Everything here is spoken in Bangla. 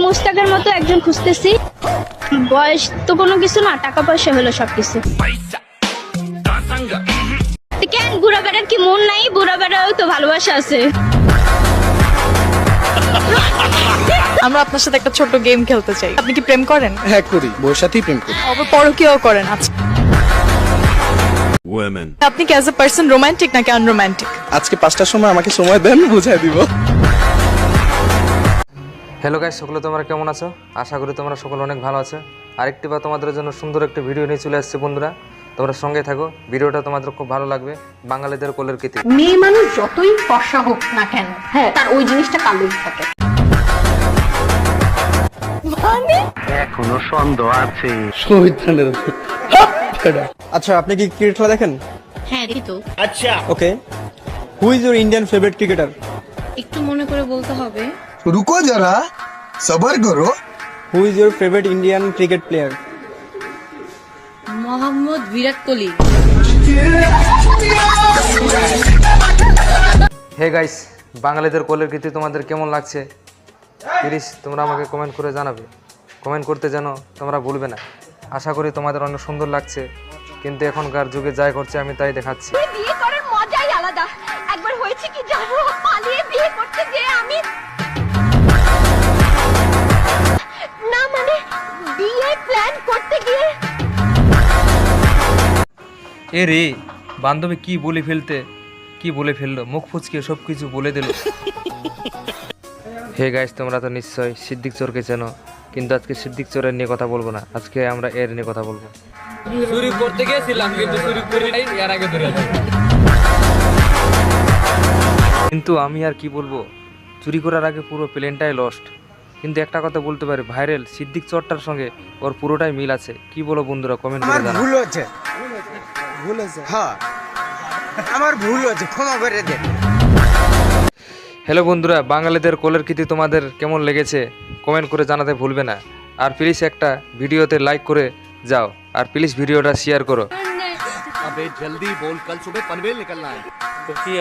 মুস্তাকের মতো একজন খুঁজতেছি। বয়স তো কোনো কিছু না, টাকা পয়সা হলো সবকিছু। কেন বুড়া বেড়ার কি মন নাই? বুড়া বেড়াও তো ভালোবাসা আছে। আমরা আপনার সাথে একটা ছোট্ট গেম খেলতে চাই। আপনি কি প্রেম করেন? হ্যাঁ করি, বউর সাথেই প্রেম করি। আবার পরকীয়াও করেন? আচ্ছা, আপনি কি অ্যাজ এ পার্সন রোমান্টিক নাকি আনরোমান্টিক? আজকে 5টার সময় আমাকে সময় দেন, বুঝাই দিব। হ্যালো গাইস, সকলে তোমরা কেমন আছো? আশা করি তোমরা সকলে অনেক ভালো আছো। আরেকটি বার তোমাদের জন্য সুন্দর একটা ভিডিও নিয়ে চলে আসছে বন্ধুরা, তোমরা সঙ্গে থাকো। ভিডিওটা তোমাদের খুব ভালো লাগবে। বাঙালিদের কোলের কীর্তি। মেয়ে মানুষ যতই ফর্সা হোক না কেন, হ্যাঁ, তার ওই জিনিসটা কালোই থাকে। এখনো সন্দেহ আছে। আচ্ছা, আপনি কি ক্রিকেট খেলা দেখেন? হ্যাঁ, দেখি তো। Okay, who is your Indian favourite cricketer? একটু মনে করে বলতে হবে। रुको जरा सबर करो। Who is your favourite Indian cricket player? Mohammad Virat Kohli. Hey guys, বাঙালিদের কোলের কীর্তি তোমাদের কেমন লাগছে প্লিজ তোমরা আমাকে কমেন্ট করে জানাবে। কমেন্ট করতে যেন তোমরা ভুলবে না। আশা করি তোমাদের অনেক সুন্দর লাগছে, কিন্তু এখনকার যুগে যাই করছে আমি তাই দেখাচ্ছি। বিয়ে করার মজাই আলাদা। একবার হয়েছে কি জানো, পালিয়ে বিয়ে করতে গিয়ে আমি না মানে বিয়ে প্ল্যান করতে গিয়ে এ রে, বান্ধবী কি বলে ফেললো, মুখ ফুচকে সব কিছু বলে দিল। হে গাইস, তোমরা তো নিশ্চয় সিদ্দিক চোরকে চেনো, কিন্তু আজকে সিদ্দিক চোরের নিয়ে কথা বলবো না, আজকে আমরা এর নিয়ে কথা বলবো। চুরি করতে গিয়েছিলাম কিন্তু চুরি করি নাই, এর আগে ধরে আছে। কিন্তু আমি আর কি বলবো, চুরি করার আগে পুরো প্লেনটাই লস্ট। কিন্তু একটা কথা বলতে পারি, ভাইরাল সিদ্দিক চোরটার সঙ্গে ওর পুরোটাই মিল আছে। কি বলো বন্ধুরা, কমেন্ট করে জানাও। ভুল হচ্ছে হ্যাঁ, আমার ভুল হচ্ছে, ক্ষমা করে দেন। হ্যালো বন্ধুরা, বাঙালিদের কোলের কীর্তি তোমাদের কেমন লেগেছে কমেন্ট করে জানাতে ভুলবে না। আর প্লিজ একটা ভিডিওতে লাইক করে যাও, আর প্লিজ ভিডিওটা শেয়ার করো। अबे जल्दी बोल, कल सुबह पनवेल निकलना है। তো কি